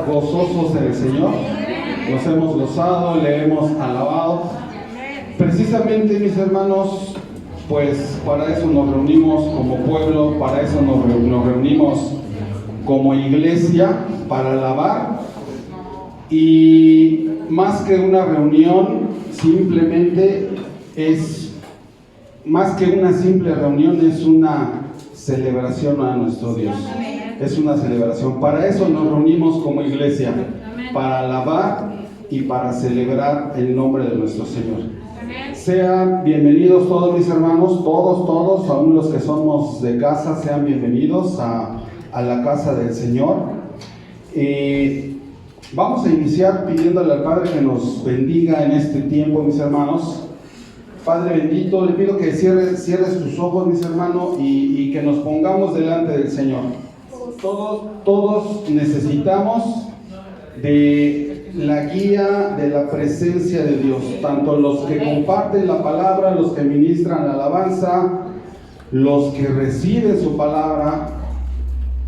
estar gozosos en el Señor. Nos hemos gozado, le hemos alabado. Precisamente, mis hermanos, pues para eso nos reunimos como pueblo, para eso nos reunimos como iglesia, para alabar. Y más que una reunión, simplemente es, más que una simple reunión, es una celebración a nuestro Dios. Es una celebración. Para eso nos reunimos como iglesia, para alabar y para celebrar el nombre de nuestro Señor. Sean bienvenidos todos mis hermanos, todos, aún los que somos de casa, sean bienvenidos a la casa del Señor. Vamos a iniciar pidiéndole al Padre que nos bendiga en este tiempo, mis hermanos. Padre bendito, le pido que cierres tus ojos, mis hermanos, y que nos pongamos delante del Señor. Todos necesitamos de la guía, de la presencia de Dios, tanto los que comparten la palabra, los que ministran la alabanza, los que reciben su palabra.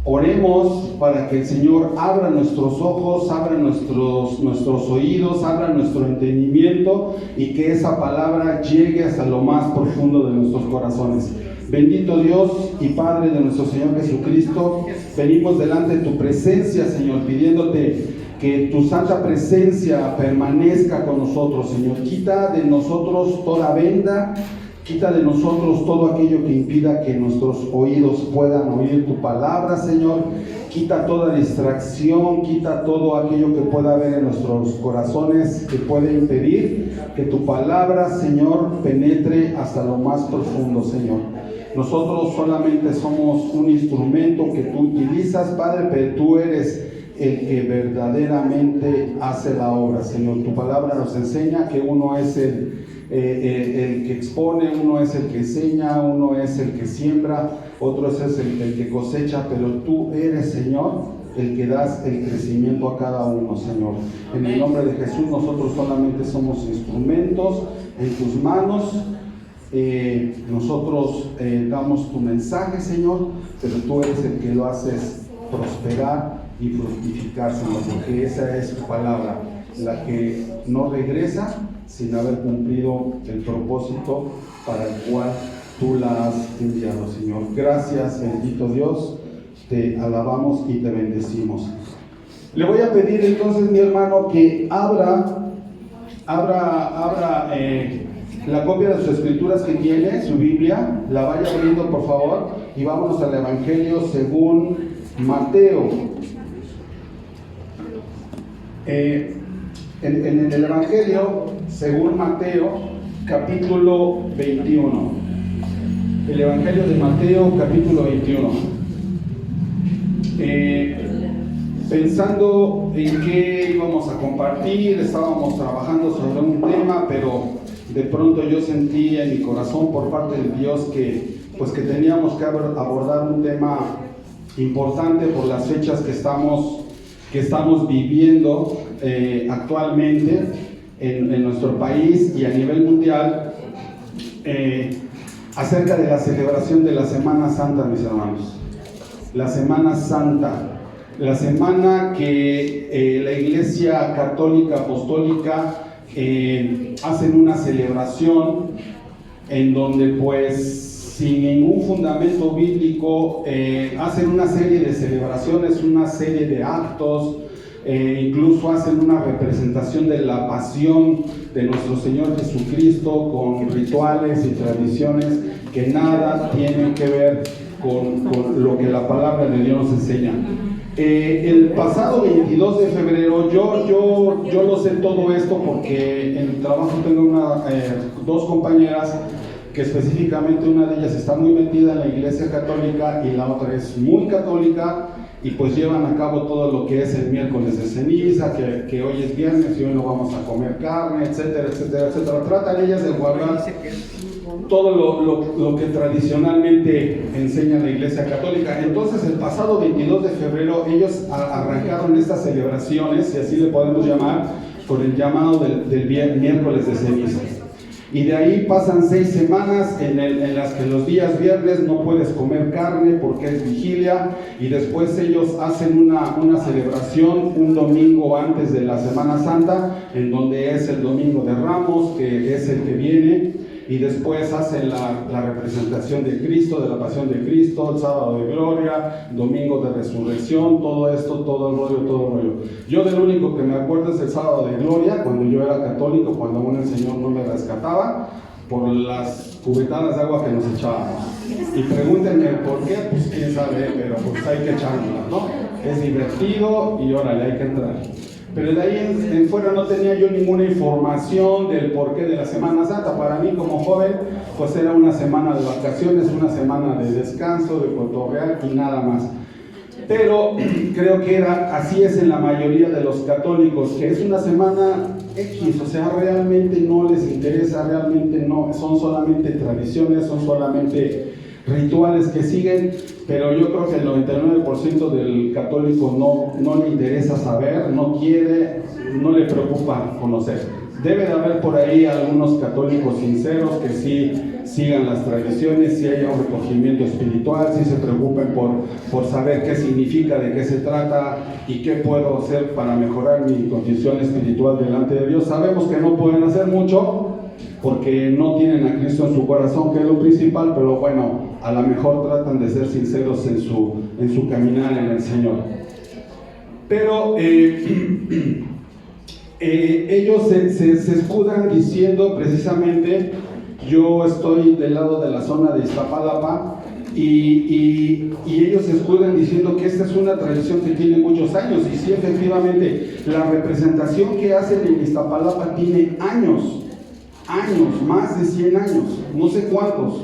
Oremos para que el Señor abra nuestros ojos, abra nuestros oídos, abra nuestro entendimiento y que esa palabra llegue hasta lo más profundo de nuestros corazones. Bendito Dios y Padre de nuestro Señor Jesucristo, venimos delante de tu presencia, Señor, pidiéndote que tu santa presencia permanezca con nosotros, Señor. Quita de nosotros toda venda, quita de nosotros todo aquello que impida que nuestros oídos puedan oír tu palabra, Señor. Quita toda distracción, quita todo aquello que pueda haber en nuestros corazones que puede impedir que tu palabra, Señor, penetre hasta lo más profundo, Señor. Nosotros solamente somos un instrumento que tú utilizas, Padre, pero tú eres el que verdaderamente hace la obra, Señor. Tu palabra nos enseña que uno es el que expone, uno es el que enseña, uno es el que siembra, otro es el que cosecha, pero tú eres, Señor, el que das el crecimiento a cada uno, Señor. En el nombre de Jesús, nosotros solamente somos instrumentos en tus manos. Nosotros damos tu mensaje, Señor, pero tú eres el que lo haces prosperar y fructificar, Señor, porque esa es tu palabra, la que no regresa sin haber cumplido el propósito para el cual tú la has enviado, Señor. Gracias, bendito Dios, te alabamos y te bendecimos. Le voy a pedir entonces, mi hermano, que abra la copia de sus escrituras que tiene, su Biblia, la vaya abriendo, por favor, y vámonos al Evangelio según Mateo. En el Evangelio según Mateo, capítulo 21. El Evangelio de Mateo, capítulo 21. Pensando en qué íbamos a compartir, estábamos trabajando sobre un tema, pero de pronto yo sentí en mi corazón por parte de Dios que teníamos que abordar un tema importante por las fechas que estamos viviendo actualmente en nuestro país y a nivel mundial, acerca de la celebración de la Semana Santa, mis hermanos. La Semana Santa, la semana que la Iglesia Católica Apostólica hacen una celebración en donde, pues, sin ningún fundamento bíblico, hacen una serie de celebraciones, una serie de actos, incluso hacen una representación de la pasión de nuestro Señor Jesucristo con rituales y tradiciones que nada tienen que ver con lo que la palabra de Dios nos enseña. El pasado 22 de febrero, yo lo sé todo esto porque en el trabajo tengo dos compañeras que específicamente una de ellas está muy metida en la Iglesia Católica y la otra es muy católica, y pues llevan a cabo todo lo que es el miércoles de ceniza, que hoy es viernes y hoy no vamos a comer carne, etcétera, etcétera, etcétera. Tratan ellas de guardar todo lo que tradicionalmente enseña la Iglesia Católica. Entonces, el pasado 22 de febrero, ellos arrancaron estas celebraciones, si así le podemos llamar, con el llamado del miércoles de ceniza. Y de ahí pasan 6 semanas en las que los días viernes no puedes comer carne porque es vigilia, y después ellos hacen una celebración un domingo antes de la Semana Santa, en donde es el Domingo de Ramos, que es el que viene, y después hacen la representación de Cristo, de la Pasión de Cristo, el Sábado de Gloria, Domingo de Resurrección, todo esto, todo el rollo. Yo del único que me acuerdo es el Sábado de Gloria, cuando yo era católico, cuando aún el Señor no me rescataba, por las cubetadas de agua que nos echábamos. Y pregúntenme por qué, pues quién sabe, pero pues hay que echárnoslas, ¿no? Es divertido y órale, hay que entrar. Pero de ahí en fuera no tenía yo ninguna información del porqué de la Semana Santa. Para mí como joven, pues era una semana de vacaciones, una semana de descanso, de cotorrear y nada más. Pero creo que así es en la mayoría de los católicos, que es una semana X, o sea, realmente no les interesa, realmente no, son solamente tradiciones, son solamente rituales que siguen, pero yo creo que el 99% del católico no le interesa saber, no quiere, no le preocupa conocer. Debe de haber por ahí algunos católicos sinceros que sí sigan las tradiciones, si haya un recogimiento espiritual, si se preocupen por saber qué significa, de qué se trata y qué puedo hacer para mejorar mi condición espiritual delante de Dios. Sabemos que no pueden hacer mucho porque no tienen a Cristo en su corazón, que es lo principal, pero bueno, a lo mejor tratan de ser sinceros en su caminar en el Señor. Pero ellos se escudan diciendo precisamente, yo estoy del lado de la zona de Iztapalapa, y ellos se escudan diciendo que esta es una tradición que tiene muchos años, y sí, efectivamente, la representación que hacen en Iztapalapa tiene años, más de 100 años, no sé cuántos,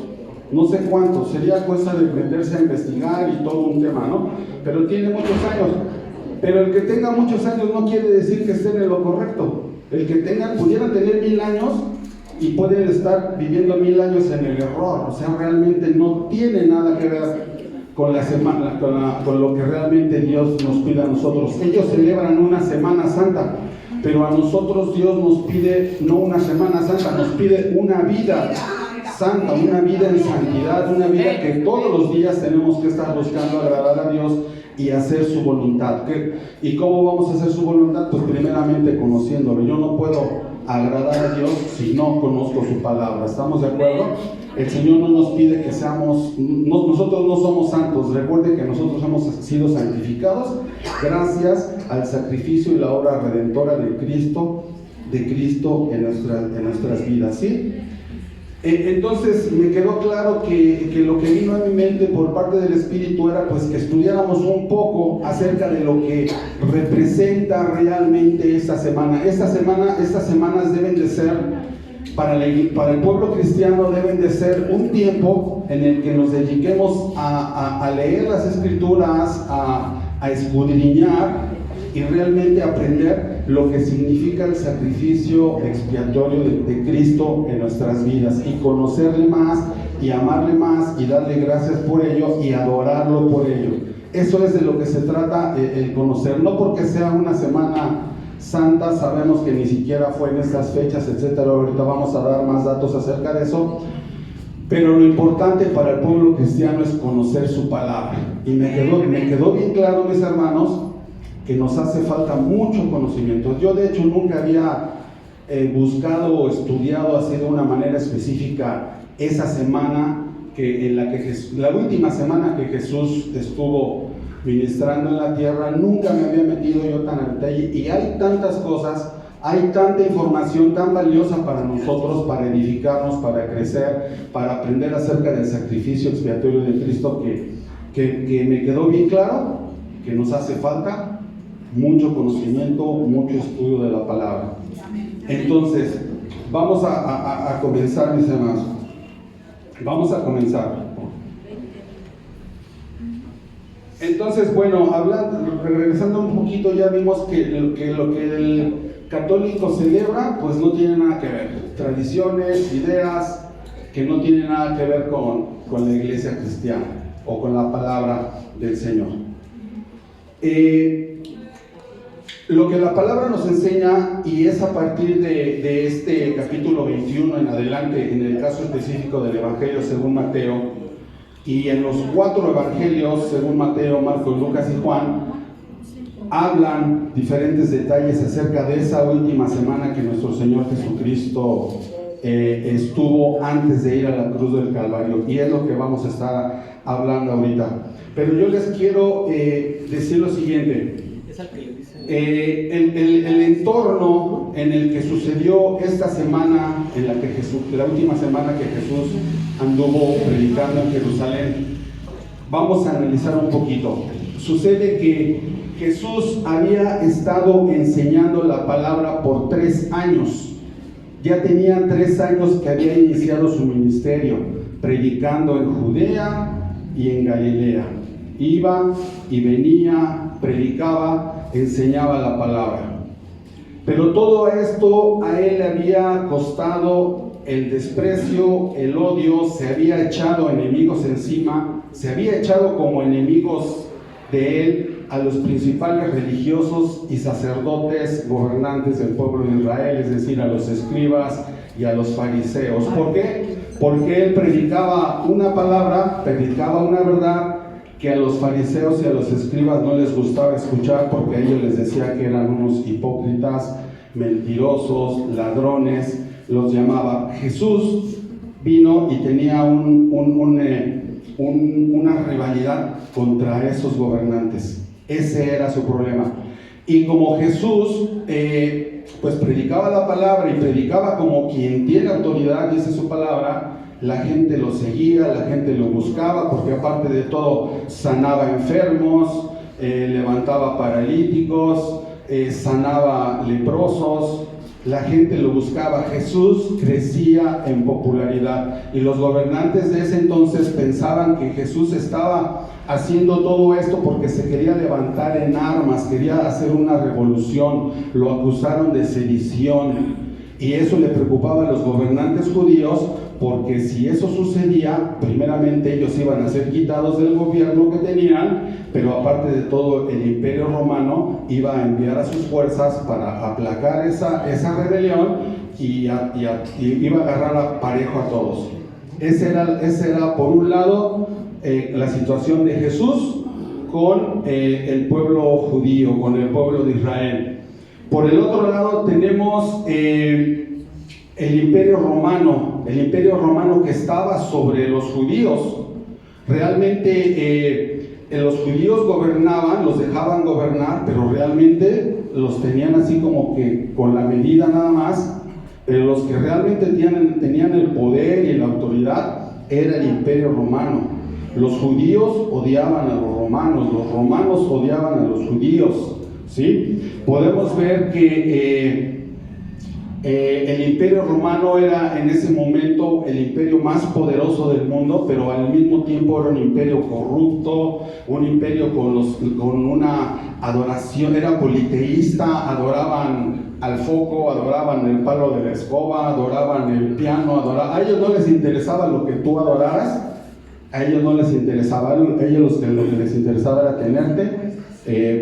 sería cosa de meterse a investigar y todo un tema, ¿no? Pero tiene muchos años. Pero el que tenga muchos años no quiere decir que estén en lo correcto. El que pudieran tener 1000 años y pueden estar viviendo 1000 años en el error. O sea, realmente no tiene nada que ver con la semana, con lo que realmente Dios nos pide a nosotros. Ellos celebran una Semana Santa, pero a nosotros Dios nos pide no una Semana Santa, nos pide una vida santa, una vida en santidad, una vida que todos los días tenemos que estar buscando agradar a Dios y hacer su voluntad. ¿Y cómo vamos a hacer su voluntad? Pues primeramente conociéndolo. Yo no puedo agradar a Dios si no conozco su palabra. ¿Estamos de acuerdo? El Señor no nos pide que seamos, nosotros no somos santos. Recuerde que nosotros hemos sido santificados gracias al sacrificio y la obra redentora de Cristo en nuestras vidas, ¿sí? Entonces me quedó claro que lo que vino a mi mente por parte del Espíritu era pues que estudiáramos un poco acerca de lo que representa realmente esta semana. Estas semanas deben de ser, para el pueblo cristiano, deben de ser un tiempo en el que nos dediquemos a leer las Escrituras, a escudriñar y realmente aprender lo que significa el sacrificio expiatorio de Cristo en nuestras vidas, y conocerle más y amarle más y darle gracias por ello y adorarlo por ello. Eso es de lo que se trata, el conocer, no porque sea una Semana Santa, sabemos que ni siquiera fue en estas fechas, etcétera. Ahorita vamos a dar más datos acerca de eso, pero lo importante para el pueblo cristiano es conocer su palabra. Y me quedó bien claro, mis hermanos, que nos hace falta mucho conocimiento. Yo de hecho nunca había buscado o estudiado así de una manera específica esa semana la última semana que Jesús estuvo ministrando en la tierra. Nunca me había metido yo tan al detalle, y hay tantas cosas, hay tanta información tan valiosa para nosotros, para edificarnos, para crecer, para aprender acerca del sacrificio expiatorio de Cristo, que me quedó bien claro que nos hace falta mucho conocimiento, mucho estudio de la palabra. Entonces, vamos a comenzar, mis hermanos. Vamos a comenzar. Entonces, bueno, regresando un poquito, ya vimos que lo que el católico celebra, pues no tiene nada que ver. Tradiciones, ideas que no tienen nada que ver con la iglesia cristiana o con la palabra del Señor. Lo que la palabra nos enseña, y es a partir de este capítulo 21 en adelante, en el caso específico del Evangelio según Mateo, y en los 4 evangelios según Mateo, Marcos, Lucas y Juan, hablan diferentes detalles acerca de esa última semana que nuestro Señor Jesucristo estuvo antes de ir a la cruz del Calvario, y es lo que vamos a estar hablando ahorita. Pero yo les quiero decir lo siguiente. El entorno en el que sucedió esta semana, en la que la última semana que Jesús anduvo predicando en Jerusalén, vamos a analizar un poquito. Sucede que Jesús había estado enseñando la palabra por 3 años. Ya tenía 3 años que había iniciado su ministerio, predicando en Judea y en Galilea. Iba y venía, predicaba, enseñaba la palabra. Pero todo esto a él le había costado el desprecio, el odio, se había echado enemigos encima, se había echado como enemigos de él a los principales religiosos y sacerdotes gobernantes del pueblo de Israel, es decir, a los escribas y a los fariseos. ¿Por qué? Porque él predicaba una palabra, predicaba una verdad que a los fariseos y a los escribas no les gustaba escuchar, porque a ellos les decía que eran unos hipócritas, mentirosos, ladrones, los llamaba. Jesús vino y tenía una rivalidad contra esos gobernantes. Ese era su problema. Y como Jesús pues predicaba la palabra y predicaba como quien tiene autoridad, dice su palabra, la gente lo seguía, la gente lo buscaba, porque aparte de todo sanaba enfermos, levantaba paralíticos, sanaba leprosos. La gente lo buscaba. Jesús crecía en popularidad, y los gobernantes de ese entonces pensaban que Jesús estaba haciendo todo esto porque se quería levantar en armas, quería hacer una revolución. Lo acusaron de sedición, y eso le preocupaba a los gobernantes judíos, porque si eso sucedía, primeramente ellos iban a ser quitados del gobierno que tenían, pero aparte de todo, el Imperio Romano iba a enviar a sus fuerzas para aplacar esa rebelión y iba a agarrar a parejo a todos. Ese era por un lado la situación de Jesús con el pueblo judío, con el pueblo de Israel. Por el otro lado tenemos el Imperio Romano que estaba sobre los judíos. Realmente los judíos gobernaban, los dejaban gobernar, pero realmente los tenían así como que con la medida nada más. Pero los que realmente tenían el poder y la autoridad era el Imperio Romano. Los judíos odiaban a los romanos odiaban a los judíos, ¿sí? Podemos ver que el Imperio Romano era en ese momento el imperio más poderoso del mundo, pero al mismo tiempo era un imperio corrupto, un imperio con una adoración, era politeísta, adoraban al foco, adoraban el palo de la escoba, adoraban el piano, a ellos no les interesaba lo que tú adoraras, a ellos no les interesaba, a ellos lo que les interesaba era tenerte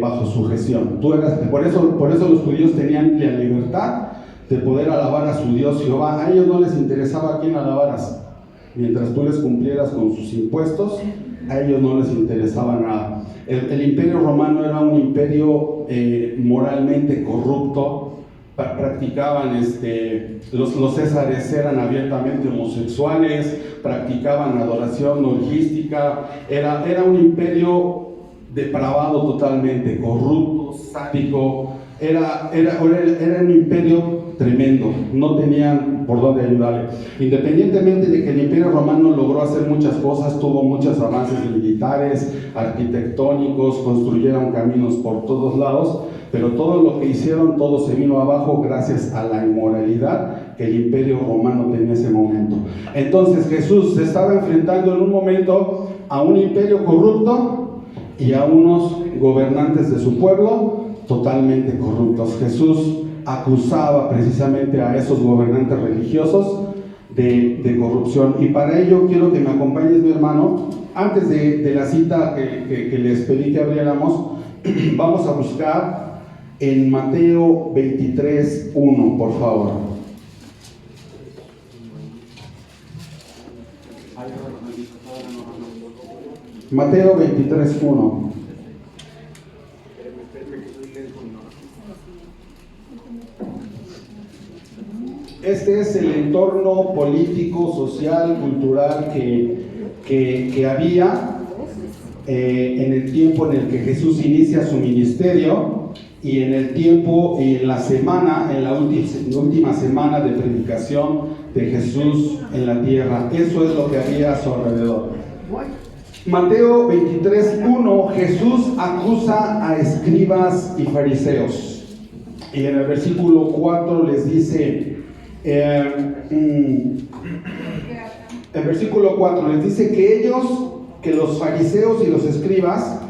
bajo sujeción. Por eso los judíos tenían la libertad de poder alabar a su Dios Jehová. A ellos no les interesaba a quién alabaras. Mientras tú les cumplieras con sus impuestos, a ellos no les interesaba nada. El Imperio Romano era un imperio moralmente corrupto. Practicaban, los césares eran abiertamente homosexuales, practicaban adoración orgística. Era un imperio depravado totalmente, corrupto, sádico. Era un imperio tremendo, no tenían por dónde ayudarle. Independientemente de que el Imperio Romano logró hacer muchas cosas, tuvo muchos avances militares, arquitectónicos, construyeron caminos por todos lados, pero todo lo que hicieron, todo se vino abajo gracias a la inmoralidad que el Imperio Romano tenía en ese momento. Entonces Jesús se estaba enfrentando en un momento a un imperio corrupto y a unos gobernantes de su pueblo totalmente corruptos. Jesús acusaba precisamente a esos gobernantes religiosos de corrupción, y para ello quiero que me acompañes, mi hermano. Antes de la cita que les pedí que abriéramos, vamos a buscar en Mateo 23:1, por favor. Mateo 23:1. Este es el entorno político, social, cultural que había en el tiempo en el que Jesús inicia su ministerio y en el tiempo, en la semana, en la última semana de predicación de Jesús en la tierra. Eso es lo que había a su alrededor. Mateo 23:1, Jesús acusa a escribas y fariseos. Y en el versículo 4 les dice, el versículo 4 les dice que los fariseos y los escribas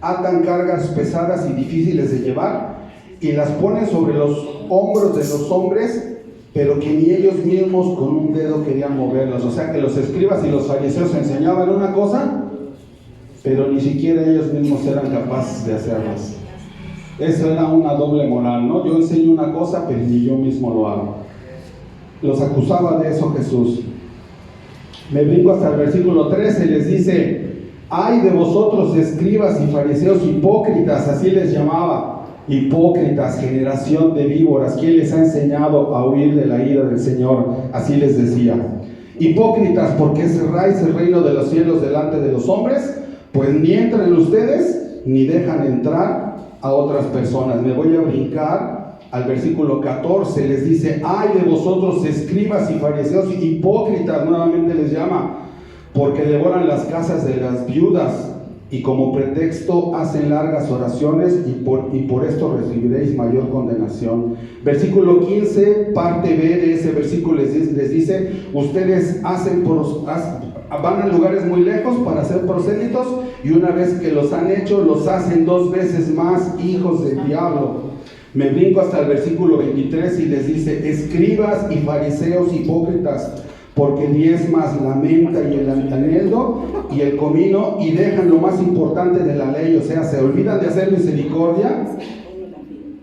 atan cargas pesadas y difíciles de llevar y las ponen sobre los hombros de los hombres, pero que ni ellos mismos con un dedo querían moverlos. O sea que los escribas y los fariseos enseñaban una cosa, pero ni siquiera ellos mismos eran capaces de hacerlas. Eso era una doble moral, ¿no? Yo enseño una cosa, pero ni yo mismo lo hago. Los acusaba de eso Jesús. Me brinco hasta el versículo 13, les dice: ay de vosotros, escribas y fariseos hipócritas, así les llamaba. Hipócritas, generación de víboras, ¿quién les ha enseñado a huir de la ira del Señor? Así les decía. Hipócritas, porque cerráis el reino de los cielos delante de los hombres, pues ni entran ustedes, ni dejan entrar a otras personas. Me voy a brincar al versículo 14, les dice: ay de vosotros, escribas y fariseos hipócritas, nuevamente les llama, porque devoran las casas de las viudas y como pretexto hacen largas oraciones y por esto recibiréis mayor condenación. Versículo 15, parte B de ese versículo les dice: ustedes van a lugares muy lejos para hacer prosélitos y una vez que los han hecho, los hacen 2 veces más hijos del diablo. Me brinco hasta el versículo 23 y les dice: escribas y fariseos hipócritas, porque diezmas la menta y el eneldo y el comino y dejan lo más importante de la ley. O sea, se olvidan de hacer misericordia.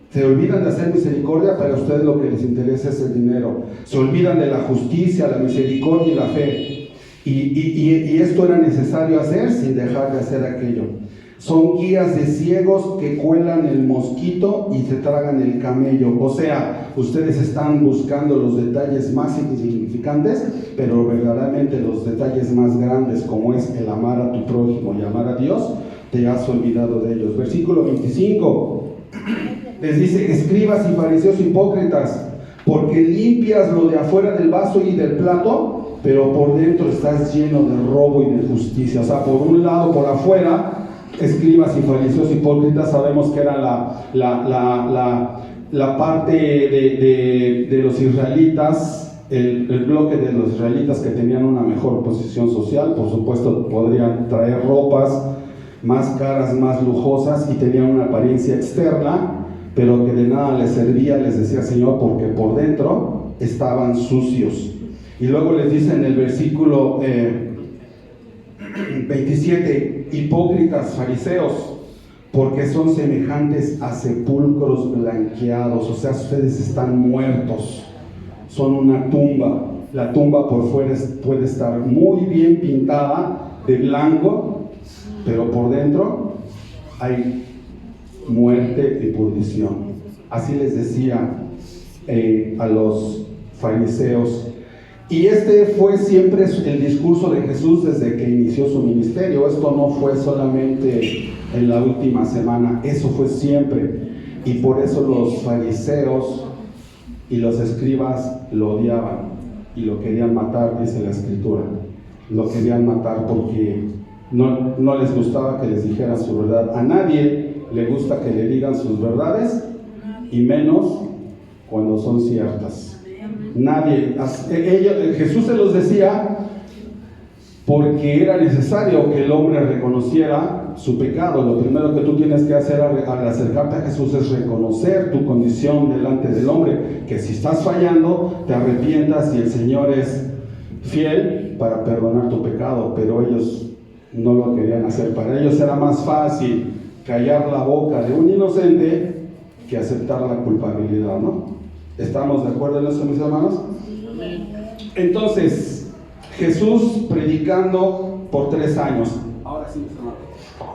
Se olvidan de hacer misericordia, pero a ustedes lo que les interesa es el dinero. Se olvidan de la justicia, la misericordia y la fe. Y esto era necesario hacer sin dejar de hacer aquello. Son guías de ciegos que cuelan el mosquito y se tragan el camello. O sea, ustedes están buscando los detalles más insignificantes, pero verdaderamente los detalles más grandes, como es el amar a tu prójimo y amar a Dios, te has olvidado de ellos. Versículo 25 les dice: escribas y fariseos hipócritas, porque limpias lo de afuera del vaso y del plato, pero por dentro estás lleno de robo y de injusticia. O sea, por un lado, por afuera, escribas y fariseos hipócritas, sabemos que era la parte de los israelitas, el bloque de los israelitas que tenían una mejor posición social. Por supuesto, podrían traer ropas más caras, más lujosas, y tenían una apariencia externa, pero que de nada les servía, les decía Señor, porque por dentro estaban sucios. Y luego les dice en el versículo 27, hipócritas fariseos, porque son semejantes a sepulcros blanqueados. O sea, ustedes están muertos, son una tumba. La tumba por fuera puede estar muy bien pintada de blanco, pero por dentro hay muerte y pudrición. Así les decía a los fariseos. Y este fue siempre el discurso de Jesús desde que inició su ministerio. Esto no fue solamente en la última semana, eso fue siempre. Y por eso los fariseos y los escribas lo odiaban y lo querían matar, dice la Escritura. Lo querían matar porque no les gustaba que les dijeran su verdad. A nadie le gusta que le digan sus verdades, y menos cuando son ciertas. Nadie, Jesús se los decía porque era necesario que el hombre reconociera su pecado. Lo primero que tú tienes que hacer al acercarte a Jesús es reconocer tu condición delante del hombre, que si estás fallando, te arrepientas y el Señor es fiel para perdonar tu pecado. Pero ellos no lo querían hacer. Para ellos era más fácil callar la boca de un inocente que aceptar la culpabilidad, ¿no? ¿Estamos de acuerdo en eso, mis hermanos? Entonces, Jesús predicando por 3 años. Ahora sí, mis hermanos.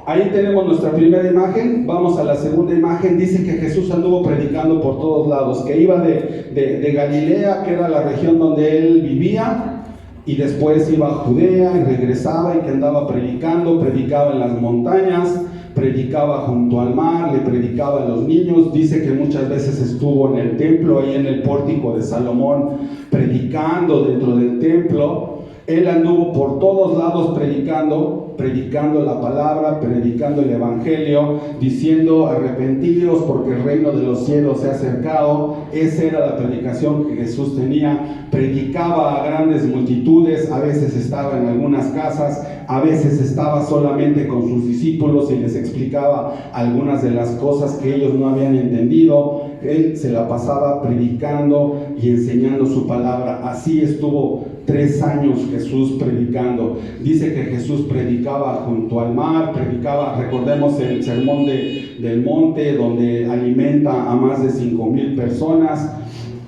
Ahí tenemos nuestra primera imagen. Vamos a la segunda imagen. Dice que Jesús anduvo predicando por todos lados, que iba de Galilea, que era la región donde él vivía, y después iba a Judea y regresaba, y que andaba predicando, predicaba en las montañas, predicaba junto al mar, le predicaba a los niños. Dice que muchas veces estuvo en el templo, ahí en el pórtico de Salomón, predicando dentro del templo. Él anduvo por todos lados predicando la palabra, predicando el evangelio, diciendo: arrepentíos porque el reino de los cielos se ha acercado. Esa era la predicación que Jesús tenía. Predicaba a grandes multitudes, a veces estaba en algunas casas, a veces estaba solamente con sus discípulos y les explicaba algunas de las cosas que ellos no habían entendido. Él se la pasaba predicando y enseñando su palabra. Así estuvo 3 años Jesús predicando. Dice que Jesús predicaba junto al mar, predicaba, recordemos el sermón del monte, donde alimenta a más de 5,000 personas.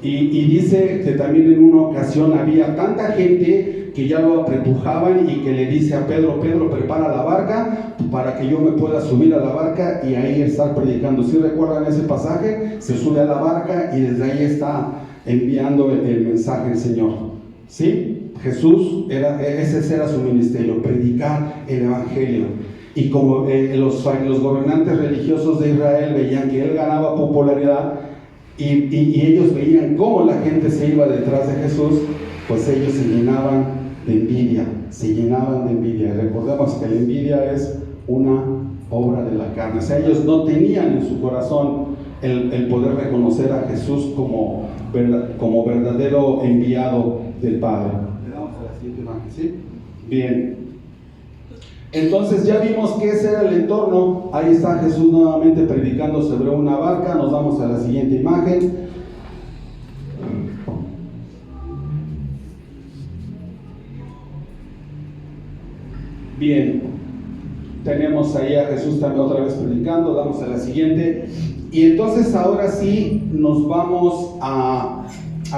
Y dice que también en una ocasión había tanta gente que ya lo apretujaban, y que le dice a Pedro: Pedro, prepara la barca para que yo me pueda subir a la barca y ahí estar predicando. ¿Sí recuerdan ese pasaje? Se sube a la barca y desde ahí está enviando el mensaje del Señor. ¿Sí? Jesús, ese era su ministerio, predicar el evangelio. Y como los gobernantes religiosos de Israel veían que él ganaba popularidad, y ellos veían cómo la gente se iba detrás de Jesús, pues ellos se llenaban de envidia. Recordemos que la envidia es una obra de la carne. O sea, ellos no tenían en su corazón el poder reconocer a Jesús como verdadero enviado del Padre. Le damos a la siguiente imagen, ¿sí? Bien. Entonces ya vimos que ese era el entorno. Ahí está Jesús nuevamente predicando sobre una barca. Nos vamos a la siguiente imagen. Bien, tenemos ahí a Jesús también otra vez predicando. Damos a la siguiente. Y entonces ahora sí nos vamos a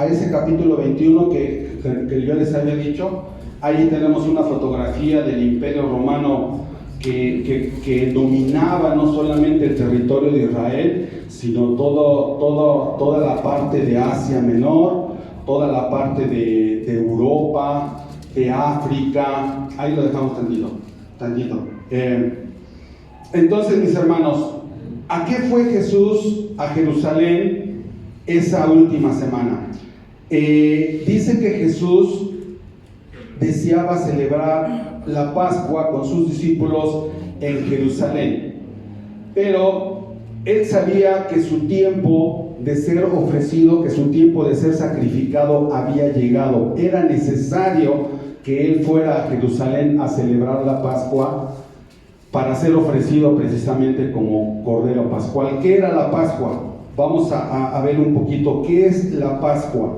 ese capítulo 21 que yo les había dicho. Ahí tenemos una fotografía del Imperio Romano que dominaba no solamente el territorio de Israel, sino toda la parte de Asia Menor, toda la parte de Europa, de África. Ahí lo dejamos tantito. Entonces, mis hermanos, ¿a qué fue Jesús a Jerusalén esa última semana? Dice que Jesús deseaba celebrar la Pascua con sus discípulos en Jerusalén, pero él sabía que su tiempo de ser ofrecido, que su tiempo de ser sacrificado había llegado. Era necesario que él fuera a Jerusalén a celebrar la Pascua para ser ofrecido precisamente como Cordero Pascual. ¿Qué era la Pascua? Vamos a ver un poquito qué es la Pascua.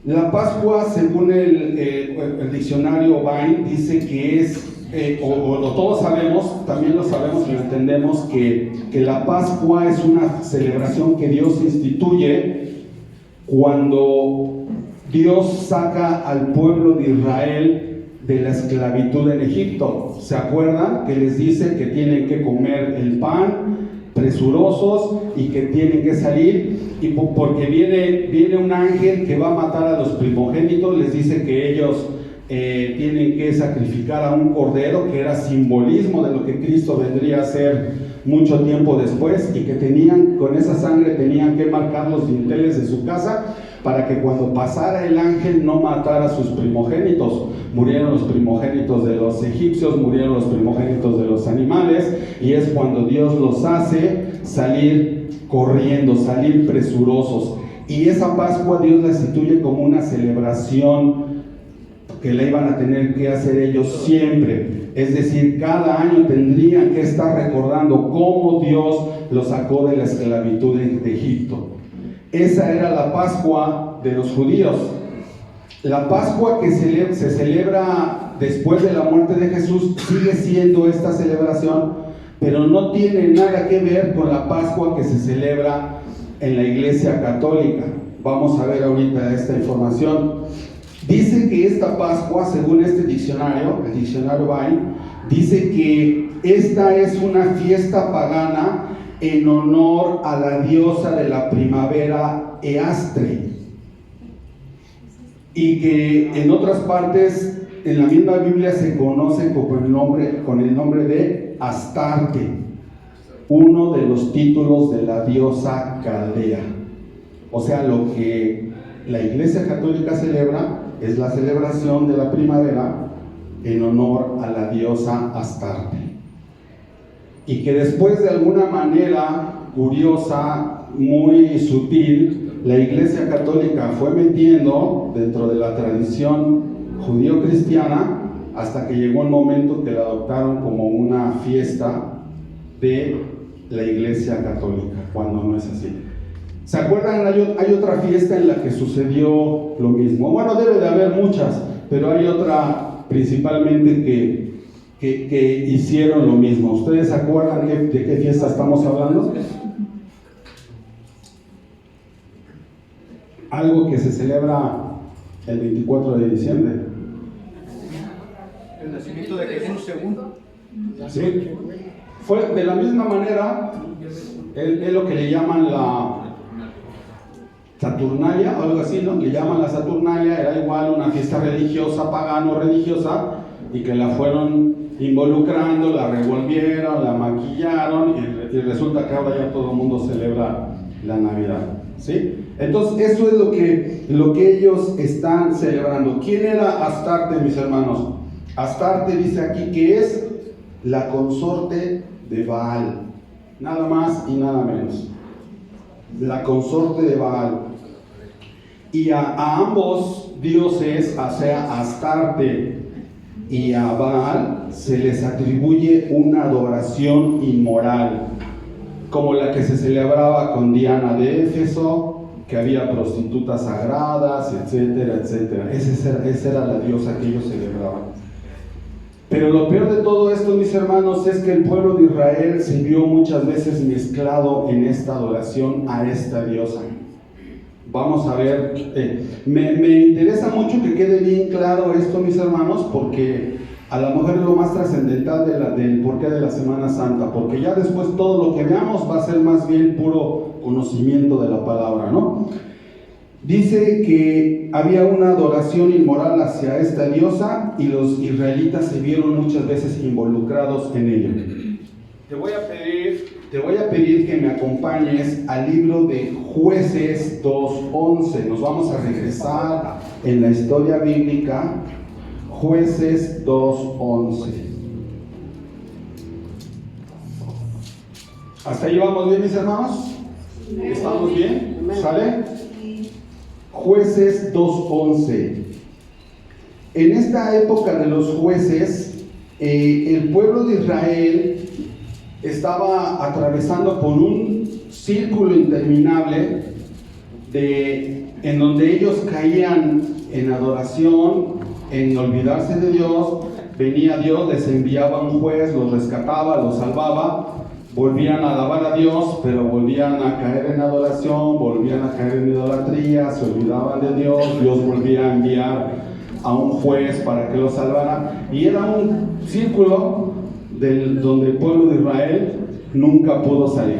La Pascua, según el diccionario Vine, dice que es, todos sabemos, también lo sabemos y lo entendemos, que la Pascua es una celebración que Dios instituye cuando Dios saca al pueblo de Israel de la esclavitud en Egipto. ¿Se acuerdan? Que les dice que tienen que comer el pan presurosos y que tienen que salir, y porque viene un ángel que va a matar a los primogénitos. Les dice que ellos tienen que sacrificar a un cordero, que era simbolismo de lo que Cristo vendría a ser mucho tiempo después, y que con esa sangre tenían que marcar los dinteles de su casa para que cuando pasara el ángel no matara a sus primogénitos. Murieron los primogénitos de los egipcios, murieron los primogénitos de los animales, y es cuando Dios los hace salir corriendo, salir presurosos. Y esa Pascua Dios la instituye como una celebración que la iban a tener que hacer ellos siempre. Es decir, cada año tendrían que estar recordando cómo Dios los sacó de la esclavitud de Egipto. Esa era la Pascua de los judíos. La Pascua que se celebra después de la muerte de Jesús sigue siendo esta celebración, pero no tiene nada que ver con la Pascua que se celebra en la Iglesia Católica. Vamos a ver ahorita esta información. Dice que esta Pascua, según este diccionario, el diccionario Vine, dice que esta es una fiesta pagana en honor a la diosa de la primavera Eastre, y que en otras partes en la misma Biblia se conoce con el nombre de Astarte, uno de los títulos de la diosa Caldea. O sea, lo que la Iglesia Católica celebra es la celebración de la primavera en honor a la diosa Astarte, y que después, de alguna manera curiosa, muy sutil, la Iglesia Católica fue metiendo dentro de la tradición judío-cristiana hasta que llegó un momento que la adoptaron como una fiesta de la Iglesia Católica, cuando no es así. ¿Se acuerdan? Hay otra fiesta en la que sucedió lo mismo. Bueno, debe de haber muchas, pero hay otra principalmente que hicieron lo mismo. ¿Ustedes se acuerdan de qué fiesta estamos hablando? Algo que se celebra el 24 de diciembre. El nacimiento de Jesús segundo. Sí. Fue de la misma manera, es lo que le llaman la Saturnalia, o algo así, ¿no? Le llaman la Saturnalia, era igual una fiesta religiosa, pagano-religiosa, y que la fueron involucrando, la revolvieron, la maquillaron, y resulta que ahora ya todo el mundo celebra la Navidad, ¿sí? Entonces, eso es lo que ellos están celebrando. ¿Quién era Astarte, mis hermanos? Astarte dice aquí que es la consorte de Baal, nada más y nada menos. La consorte de Baal. Y a ambos dioses, o sea, a Astarte y a Baal, se les atribuye una adoración inmoral, como la que se celebraba con Diana de Éfeso, que había prostitutas sagradas, etcétera, etcétera. Esa era la diosa que ellos celebraban. Pero lo peor de todo esto, mis hermanos, es que el pueblo de Israel se vio muchas veces mezclado en esta adoración a esta diosa. Vamos a ver, me interesa mucho que quede bien claro esto, mis hermanos, porque a lo mejor es lo más trascendental del porqué de la Semana Santa, porque ya después todo lo que veamos va a ser más bien puro conocimiento de la palabra, ¿no? Dice que había una adoración inmoral hacia esta diosa y los israelitas se vieron muchas veces involucrados en ello. Te voy a pedir que me acompañes al libro de Jueces 2:11. Nos vamos a regresar en la historia bíblica. Jueces 2:11. ¿Hasta ahí vamos bien, mis hermanos? ¿Estamos bien? ¿Sale? Jueces 2:11. En esta época de los jueces, el pueblo de Israel estaba atravesando por un círculo interminable en donde ellos caían en adoración, en olvidarse de Dios. Venía Dios, les enviaba un juez, los rescataba, los salvaba, volvían a alabar a Dios, pero volvían a caer en adoración, volvían a caer en idolatría, se olvidaban de Dios, Dios volvía a enviar a un juez para que los salvara, y era un círculo donde el pueblo de Israel nunca pudo salir.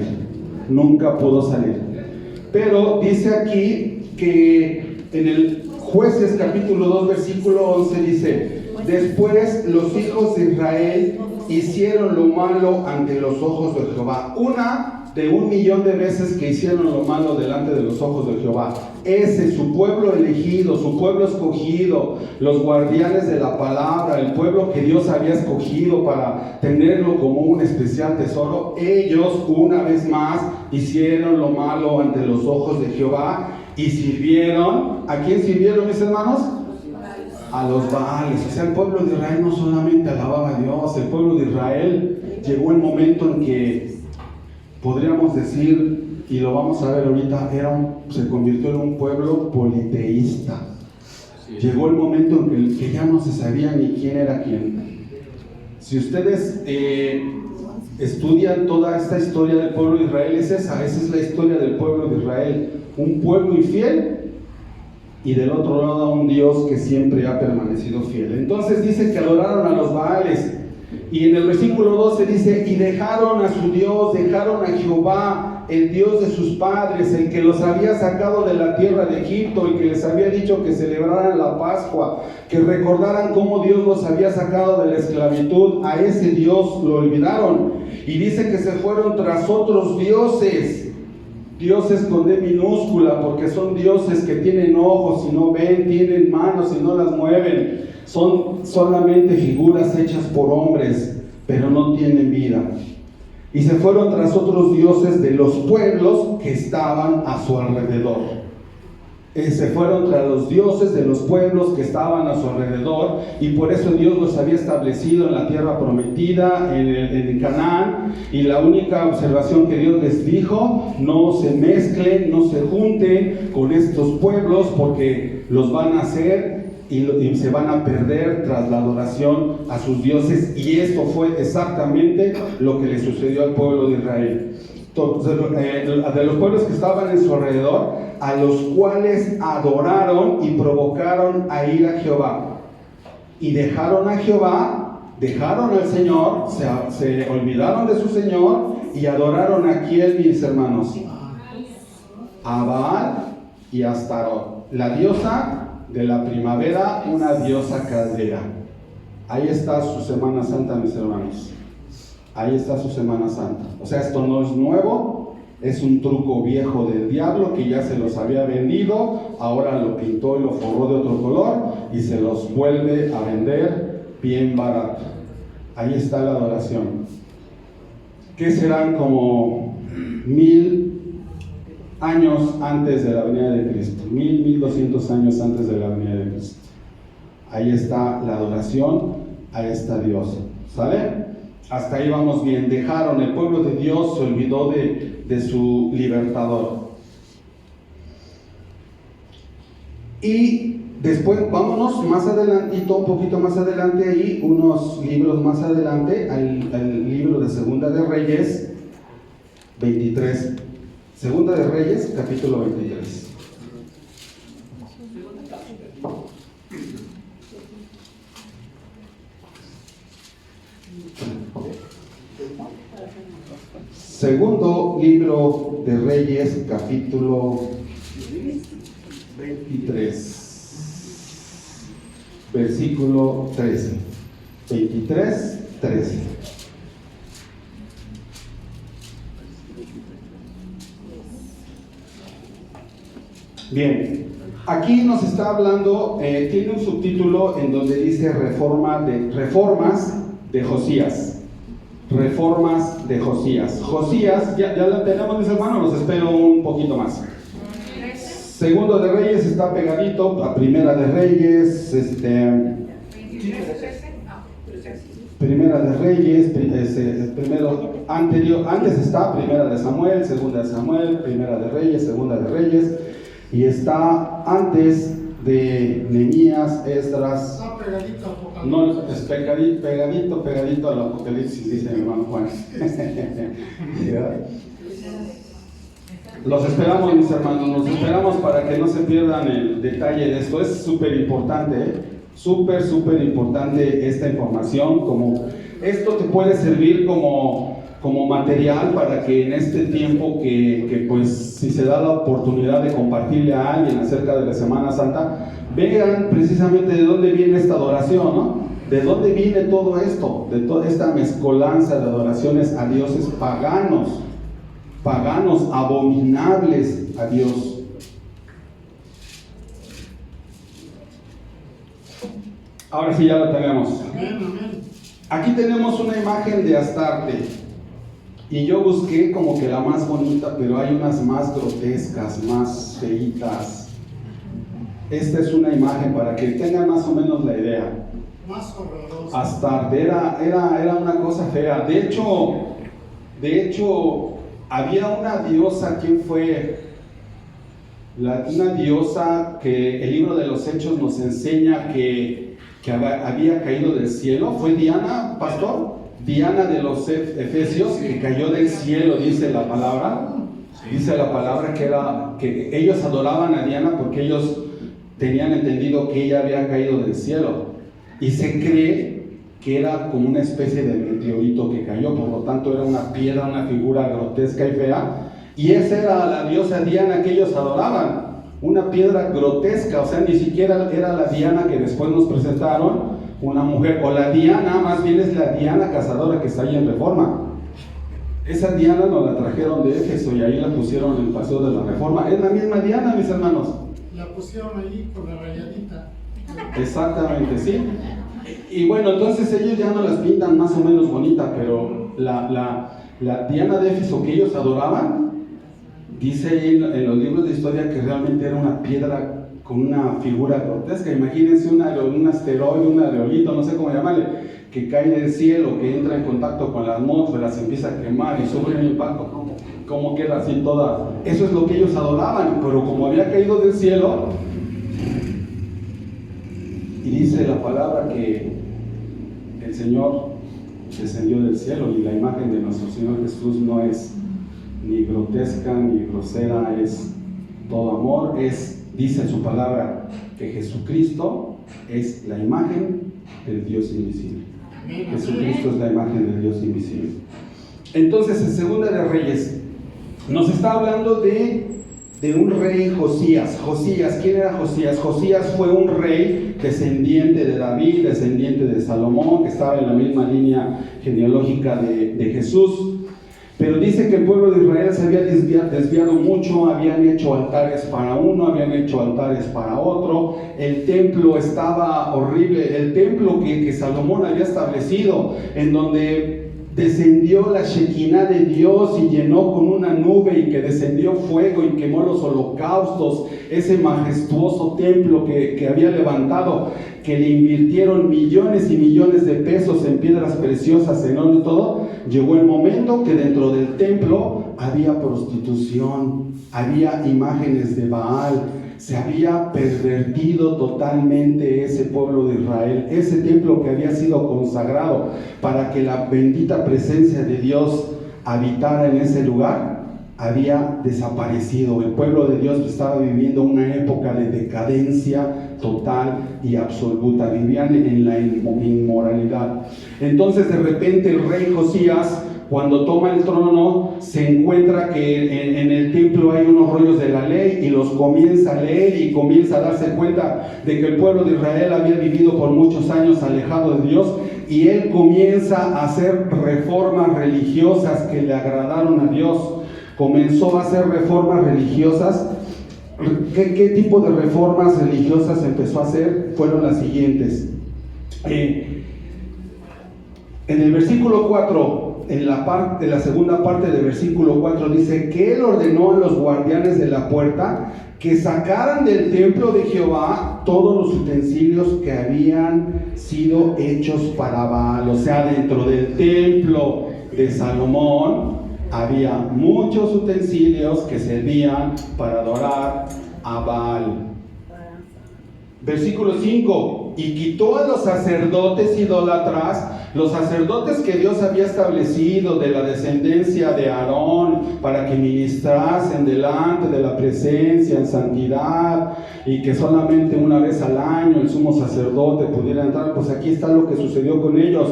Pero dice aquí que en el Jueces capítulo 2 versículo 11 dice: después los hijos de Israel hicieron lo malo ante los ojos de Jehová. Una de 1,000,000 de veces que hicieron lo malo delante de los ojos de Jehová. Ese, su pueblo elegido, su pueblo escogido, los guardianes de la palabra, el pueblo que Dios había escogido para tenerlo como un especial tesoro, ellos una vez más hicieron lo malo ante los ojos de Jehová y sirvieron. ¿A quién sirvieron, mis hermanos? A los Baales. O sea, el pueblo de Israel no solamente alababa a Dios, el pueblo de Israel llegó el momento en que podríamos decir, y lo vamos a ver ahorita, se convirtió en un pueblo politeísta. Llegó el momento en que ya no se sabía ni quién era quién. Si ustedes estudian toda esta historia del pueblo de Israel, esa es la historia del pueblo de Israel, un pueblo infiel y del otro lado un Dios que siempre ha permanecido fiel. Entonces dice que adoraron a los Baales, y en el versículo 12 dice: y dejaron a su Dios, dejaron a Jehová, el Dios de sus padres, el que los había sacado de la tierra de Egipto, el que les había dicho que celebraran la Pascua, que recordaran cómo Dios los había sacado de la esclavitud. A ese Dios lo olvidaron, y dice que se fueron tras otros dioses, dioses con D minúscula, porque son dioses que tienen ojos y no ven, tienen manos y no las mueven, son solamente figuras hechas por hombres, pero no tienen vida. Y se fueron tras otros dioses de los pueblos que estaban a su alrededor. Se fueron tras los dioses de los pueblos que estaban a su alrededor, y por eso Dios los había establecido en la tierra prometida, en Canaán. Y la única observación que Dios les dijo: no se mezclen, no se junten con estos pueblos, porque los van a hacer y se van a perder tras la adoración a sus dioses. Y esto fue exactamente lo que le sucedió al pueblo de Israel. De los pueblos que estaban en su alrededor, a los cuales adoraron y provocaron a ir a Jehová, y dejaron a Jehová, dejaron al Señor, se olvidaron de su Señor y adoraron a quién, mis hermanos, a Baal y a Astarot, la diosa de la primavera, una diosa caldera. Ahí está su Semana Santa, mis hermanos. Ahí está su Semana Santa. O sea, esto no es nuevo, es un truco viejo del diablo que ya se los había vendido, ahora lo pintó y lo forró de otro color y se los vuelve a vender bien barato. Ahí está la adoración. ¿Qué serán? Como 1000 años antes de la venida de Cristo, 1200 años antes de la venida de Cristo. Ahí está la adoración a esta diosa. ¿Sale? Hasta ahí vamos bien. Dejaron, el pueblo de Dios se olvidó de su libertador. Y después, vámonos más adelantito, un poquito más adelante ahí, unos libros más adelante, al libro de Segunda de Reyes 23. Segunda de Reyes, capítulo 23. Segundo libro de Reyes, capítulo 23, versículo 13. 23, 13. Bien, aquí nos está hablando, tiene un subtítulo en donde dice reformas de Josías. Reformas de Josías. Josías, ya la tenemos, mis hermanos, los espero un poquito más. Segundo de Reyes está pegadito a Primera de Reyes, Primera de Reyes, antes está Primera de Samuel, Segunda de Samuel, Primera de Reyes, Segunda de Reyes, y está antes de Nehemías, Esdras. No, es pegadito al Apocalipsis, dice mi hermano Juan. Los esperamos, mis hermanos, nos esperamos para que no se pierdan el detalle de esto. Es súper importante, súper importante esta información. Como esto te puede servir como material para que en este tiempo que pues si se da la oportunidad de compartirle a alguien acerca de la Semana Santa, vean precisamente de dónde viene esta adoración, ¿no? De dónde viene todo esto, de toda esta mezcolanza de adoraciones a dioses paganos, abominables a Dios. Ahora sí ya lo tenemos. Aquí tenemos una imagen de Astarte. Y yo busqué como que la más bonita, pero hay unas más grotescas, más feitas. Esta es una imagen para que tengan más o menos la idea. Más horrorosa. Astarte era una cosa fea. De hecho, había una diosa. ¿Quién fue? Una diosa que el libro de los Hechos nos enseña que había caído del cielo. ¿Fue Diana, pastor? Diana de los Efesios, que cayó del cielo, dice la palabra. Dice la palabra que ellos adoraban a Diana porque ellos tenían entendido que ella había caído del cielo. Y se cree que era como una especie de meteorito que cayó, por lo tanto era una piedra, una figura grotesca y fea. Y esa era la diosa Diana que ellos adoraban, una piedra grotesca, o sea, ni siquiera era la Diana que después nos presentaron, una mujer, o la Diana, más bien es la Diana cazadora que está ahí en Reforma. Esa Diana nos la trajeron de Éfeso y ahí la pusieron en el Paseo de la Reforma. Es la misma Diana, mis hermanos. La pusieron allí con la rayadita. Exactamente, sí. Y bueno, entonces ellos ya no las pintan más o menos bonita, pero la Diana de Éfeso que ellos adoraban, dice ahí en los libros de historia que realmente era una piedra con una figura grotesca. Imagínense un asteroide, un aerolito, no sé cómo llamarle, que cae del cielo, que entra en contacto con la atmósfera, se empieza a quemar y sufre un impacto, ¿cómo queda así toda? Eso es lo que ellos adoraban, pero como había caído del cielo, y dice la palabra que el Señor descendió del cielo, y la imagen de nuestro Señor Jesús no es ni grotesca ni grosera, es todo amor, dice su palabra que Jesucristo es la imagen del Dios invisible. Jesucristo es la imagen del Dios invisible. Entonces, en Segunda de Reyes nos está hablando de un rey Josías. ¿Quién era Josías? Josías fue un rey descendiente de David, descendiente de Salomón, que estaba en la misma línea genealógica de Jesús. Pero dice que el pueblo de Israel se había desviado mucho, habían hecho altares para uno, habían hecho altares para otro, el templo estaba horrible, el templo que Salomón había establecido, en donde descendió la Shekinah de Dios y llenó con una nube y que descendió fuego y quemó los holocaustos, ese majestuoso templo que había levantado, que le invirtieron millones y millones de pesos en piedras preciosas, en oro y todo. Llegó el momento que dentro del templo había prostitución, había imágenes de Baal, se había pervertido totalmente ese pueblo de Israel, ese templo que había sido consagrado para que la bendita presencia de Dios habitara en ese lugar, había desaparecido. El pueblo de Dios estaba viviendo una época de decadencia total y absoluta, vivían en la inmoralidad. Entonces de repente el rey Josías, cuando toma el trono, se encuentra que en el templo hay unos rollos de la ley y los comienza a leer y comienza a darse cuenta de que el pueblo de Israel había vivido por muchos años alejado de Dios, y él comienza a hacer reformas religiosas que le agradaron a Dios. Comenzó a hacer reformas religiosas. ¿Qué tipo de reformas religiosas empezó a hacer? Fueron las siguientes. En el versículo 4, en la segunda parte del versículo 4, dice que él ordenó a los guardianes de la puerta que sacaran del templo de Jehová todos los utensilios que habían sido hechos para Baal. O sea, dentro del templo de Salomón había muchos utensilios que servían para adorar a Baal. Versículo 5: y quitó a los sacerdotes idólatras, los sacerdotes que Dios había establecido de la descendencia de Aarón, para que ministrasen delante de la presencia en santidad, y que solamente una vez al año el sumo sacerdote pudiera entrar. Pues aquí está lo que sucedió con ellos: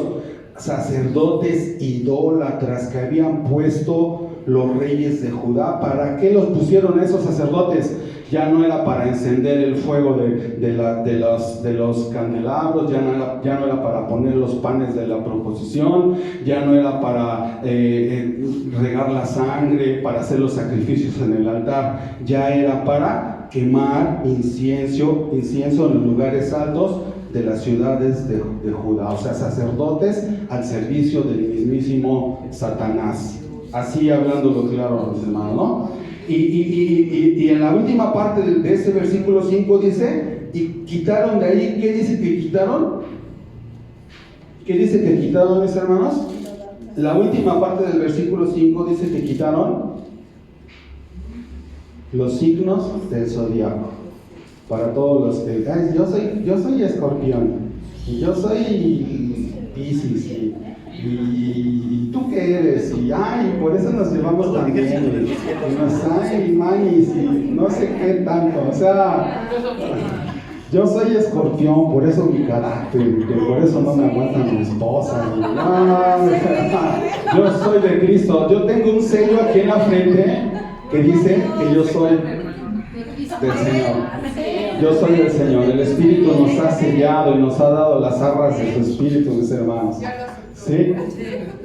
sacerdotes idólatras que habían puesto los reyes de Judá. ¿Para qué los pusieron esos sacerdotes? Ya no era para encender el fuego de los candelabros, ya no era para poner los panes de la proposición, ya no era para regar la sangre, para hacer los sacrificios en el altar, ya era para quemar incienso en los lugares altos de las ciudades de Judá. O sea, sacerdotes al servicio del mismísimo Satanás. Así hablándolo claro, mis hermanos, ¿no? Y en la última parte de este versículo 5 dice: y quitaron de ahí. ¿Qué dice que quitaron? ¿Qué dice que quitaron, mis hermanos? La última parte del versículo 5 dice que quitaron los signos del zodiaco. Para todos los que yo soy Escorpión, y yo soy Piscis, ¿Y tú qué eres? Y ay, por eso nos llevamos tan bien. Y nos ay, manis, y no sé qué tanto. O sea, yo soy escorpión, por eso mi carácter, que por eso no me aguanta mi esposa. Y, no, yo soy de Cristo. Yo tengo un sello aquí en la frente que dice que yo soy del Señor. Yo soy del Señor. El Espíritu nos ha sellado y nos ha dado las arras de su Espíritu, mis hermanos. ¿Sí?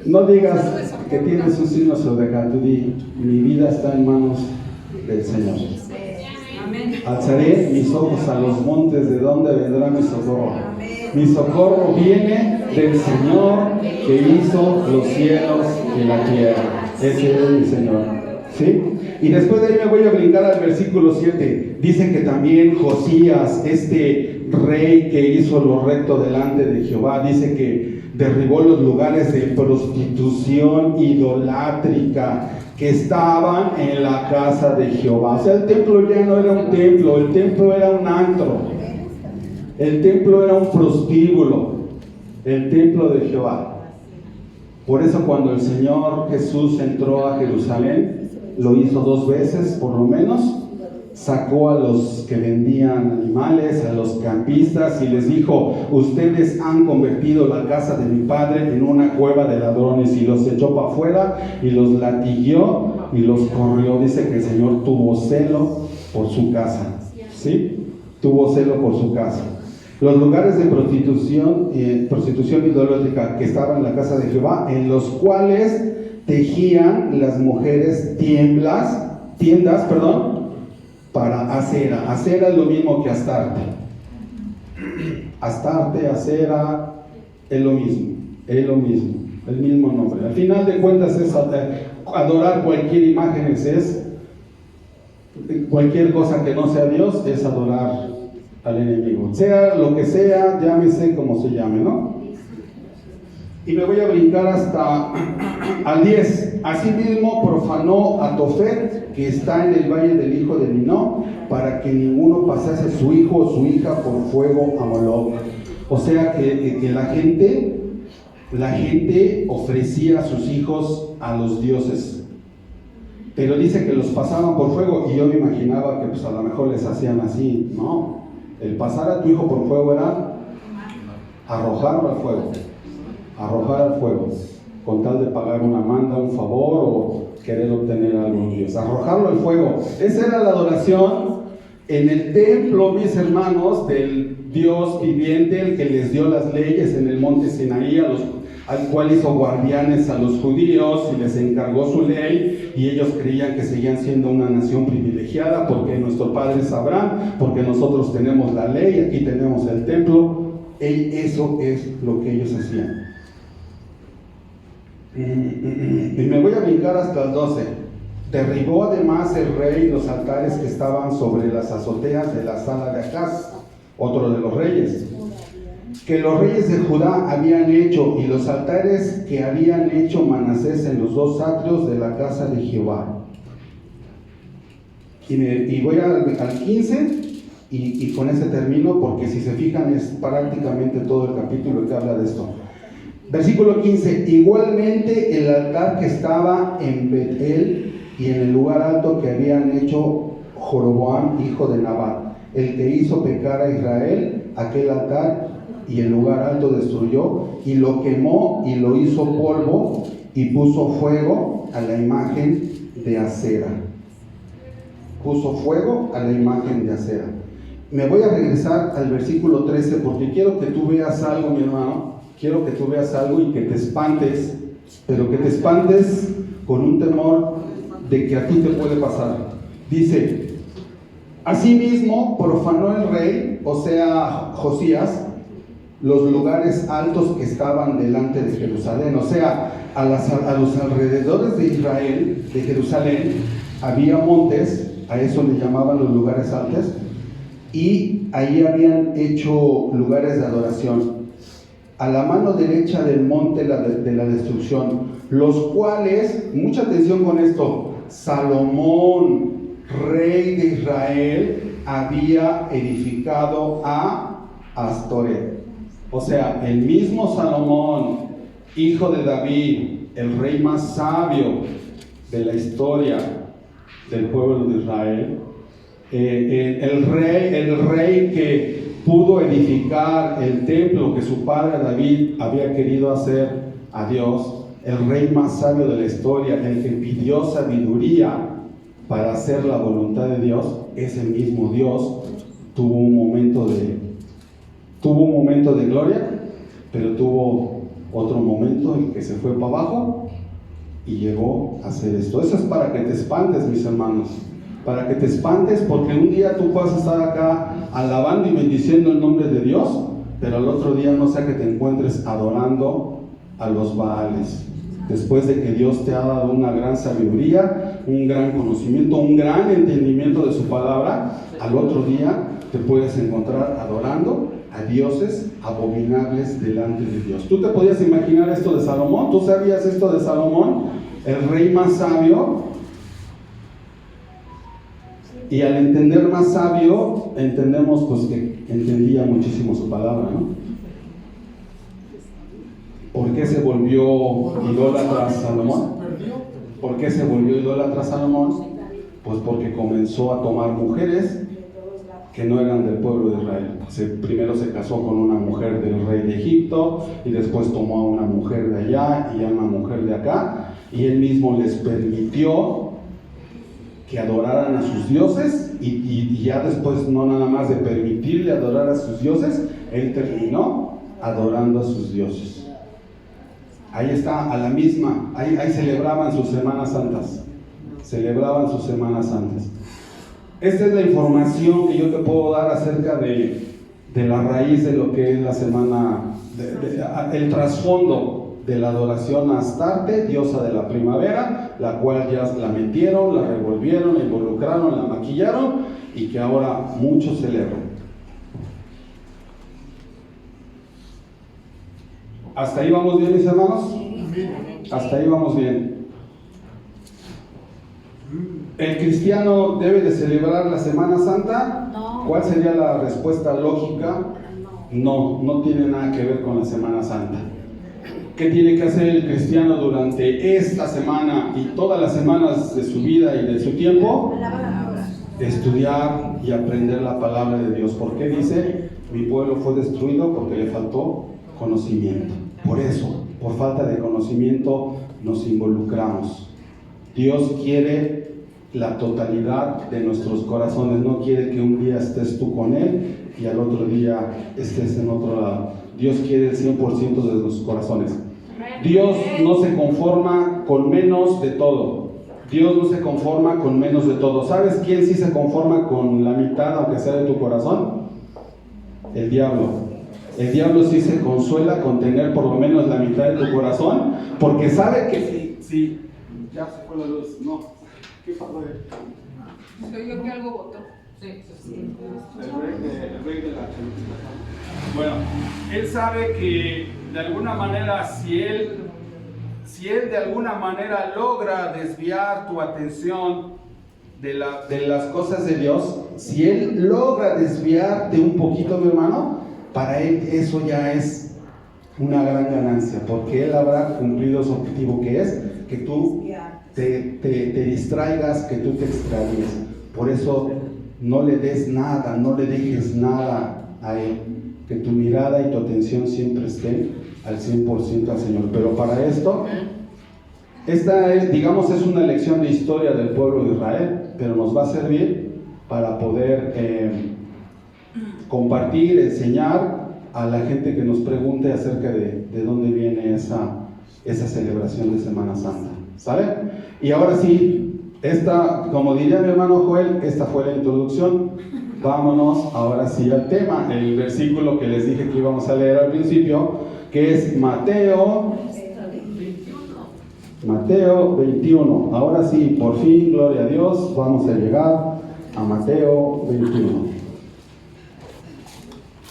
No digas que tienes un signo zodiacal, tú di, mi vida está en manos del Señor. Alzaré mis ojos a los montes, ¿de dónde vendrá mi socorro? Mi socorro viene del Señor que hizo los cielos y la tierra. Ese es mi Señor. ¿Sí? Y después de ahí me voy a brincar al versículo 7. Dice que también Josías, este rey que hizo lo recto delante de Jehová, dice que derribó los lugares de prostitución idolátrica que estaban en la casa de Jehová. O sea, el templo ya no era un templo, el templo era un antro, el templo era un prostíbulo, el templo de Jehová. Por eso cuando el Señor Jesús entró a Jerusalén, lo hizo 2 veces por lo menos. Sacó a los que vendían animales, a los campistas, y les dijo: ustedes han convertido la casa de mi padre en una cueva de ladrones. Y los echó para afuera y los latiguió y los corrió. Dice que el Señor tuvo celo por su casa. ¿Sí? Tuvo celo por su casa. Los lugares de prostitución idolátrica que estaban en la casa de Jehová, en los cuales tejían las mujeres tiendas, para Acera. Acera es lo mismo que Astarte. Astarte, Acera, es lo mismo, el mismo nombre. Al final de cuentas es adorar cualquier imagen, es cualquier cosa que no sea Dios, es adorar al enemigo. Sea lo que sea, llámese como se llame, ¿no? Y me voy a brincar hasta al 10. Asimismo profanó a Tofet, que está en el valle del hijo de Linó, para que ninguno pasase su hijo o su hija por fuego a Moloc. O sea que la gente ofrecía a sus hijos a los dioses. Pero dice que los pasaban por fuego, y yo me imaginaba que pues a lo mejor les hacían así. No, el pasar a tu hijo por fuego era arrojarlo al fuego. Arrojar al fuego, con tal de pagar una manda, un favor o querer obtener algo de Dios. Arrojarlo al fuego. Esa era la adoración en el templo, mis hermanos, del Dios viviente, el que les dio las leyes en el monte Sinaí, al cual hizo guardianes a los judíos y les encargó su ley, y ellos creían que seguían siendo una nación privilegiada porque nuestro padre es Abraham, porque nosotros tenemos la ley, aquí tenemos el templo. Eso es lo que ellos hacían. Y me voy a brincar hasta el 12. Derribó además el rey los altares que estaban sobre las azoteas de la sala de Acaz, otro de los reyes, que los reyes de Judá habían hecho, y los altares que habían hecho Manasés en los 2 atrios de la casa de Jehová. Y voy al 15 y con ese termino, porque si se fijan es prácticamente todo el capítulo que habla de esto. Versículo 15. Igualmente el altar que estaba en Betel y en el lugar alto que habían hecho Joroboam, hijo de Nabat, el que hizo pecar a Israel, aquel altar y el lugar alto destruyó, y lo quemó y lo hizo polvo, y puso fuego a la imagen de Acera. Puso fuego a la imagen de Acera. Me voy a regresar al versículo 13 porque quiero que tú veas algo, mi hermano. Quiero que tú veas algo y que te espantes, pero que te espantes con un temor de que a ti te puede pasar. Dice: asimismo profanó el rey, o sea Josías, los lugares altos que estaban delante de Jerusalén. O sea, a los alrededores de Israel, de Jerusalén, había montes, a eso le llamaban los lugares altos, y ahí habían hecho lugares de adoración. A la mano derecha del monte de la destrucción, los cuales, mucha atención con esto, Salomón, rey de Israel, había edificado a Astoret. O sea, el mismo Salomón hijo de David, el rey más sabio de la historia del pueblo de Israel, el rey que pudo edificar el templo que su padre David había querido hacer a Dios, el rey más sabio de la historia, el que pidió sabiduría para hacer la voluntad de Dios, ese mismo Dios tuvo un momento de gloria, pero tuvo otro momento en que se fue para abajo y llegó a hacer esto. Eso es para que te espantes, mis hermanos, para que te espantes, porque un día tú puedes estar acá alabando y bendiciendo el nombre de Dios, pero al otro día no sea que te encuentres adorando a los Baales, después de que Dios te ha dado una gran sabiduría, un gran conocimiento, un gran entendimiento de su palabra. Al otro día te puedes encontrar adorando a dioses abominables delante de Dios. ¿Tú te podías imaginar esto de Salomón? ¿Tú sabías esto de Salomón? El rey más sabio. Y al entender más sabio, entendemos pues que entendía muchísimo su palabra, ¿no? ¿Por qué se volvió idólatra Salomón? ¿Por qué se volvió idólatra Salomón? Pues porque comenzó a tomar mujeres que no eran del pueblo de Israel. Primero se casó con una mujer del rey de Egipto, y después tomó a una mujer de allá y a una mujer de acá, y él mismo les permitió que adoraran a sus dioses, y ya después, no nada más de permitirle adorar a sus dioses, él terminó adorando a sus dioses. Ahí está, a la misma, ahí celebraban sus Semanas Santas. Celebraban sus Semanas Santas. Esta es la información que yo te puedo dar acerca de la raíz de lo que es la semana, el trasfondo de la adoración a Astarte, diosa de la primavera, la cual ya la metieron, la revolvieron, la involucraron, la maquillaron, y que ahora muchos celebran. ¿Hasta ahí vamos bien, mis hermanos? Hasta ahí vamos bien. ¿El cristiano debe de celebrar la Semana Santa? No. ¿Cuál sería la respuesta lógica? No tiene nada que ver con la Semana Santa. ¿Qué tiene que hacer el cristiano durante esta semana y todas las semanas de su vida y de su tiempo? Estudiar y aprender la palabra de Dios. ¿Por qué dice? Mi pueblo fue destruido porque le faltó conocimiento. Por eso, por falta de conocimiento, nos involucramos. Dios quiere la totalidad de nuestros corazones. No quiere que un día estés tú con Él y al otro día estés en otro lado. Dios quiere el 100% de nuestros corazones. Dios no se conforma con menos de todo. Dios no se conforma con menos de todo. ¿Sabes quién sí se conforma con la mitad, aunque sea de tu corazón? El diablo. El diablo sí se consuela con tener por lo menos la mitad de tu corazón, porque sabe que sí. Ya se fue la luz. No. ¿Qué pasó? Se oyó que algo botó. Sí. El break de la... Bueno, él sabe que de alguna manera, si él de alguna manera logra desviar tu atención de las cosas de Dios, si él logra desviarte un poquito, mi hermano, para él eso ya es una gran ganancia, porque él habrá cumplido su objetivo, que es que tú te distraigas, que tú te extravíes. Por eso no le des nada, no le dejes nada a él, que tu mirada y tu atención siempre estén al 100% al Señor. Pero para esto, esta es, digamos, es una lección de historia del pueblo de Israel, pero nos va a servir para poder compartir, enseñar a la gente que nos pregunte acerca de dónde viene esa celebración de Semana Santa. ¿Sale? Y ahora sí, como diría mi hermano Joel, esta fue la introducción. Vámonos ahora sí al tema, el versículo que les dije que íbamos a leer al principio, que es Mateo 21. Ahora sí, por fin, gloria a Dios, vamos a llegar a Mateo 21.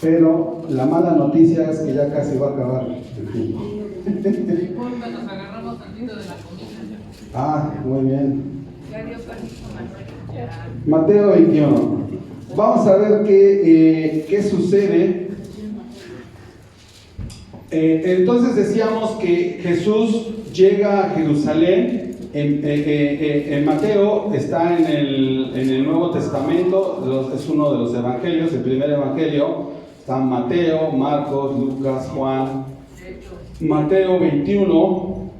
Pero la mala noticia es que ya casi va a acabar el tiempo. Nos agarramos tantito de la comida. Ah, muy bien. Ya dio permiso, Manuel. Mateo 21. Vamos a ver qué sucede Entonces decíamos que Jesús llega a Jerusalén. En Mateo está en el Nuevo Testamento, es uno de los evangelios, el primer evangelio. Están Mateo, Marcos, Lucas, Juan. Mateo 21,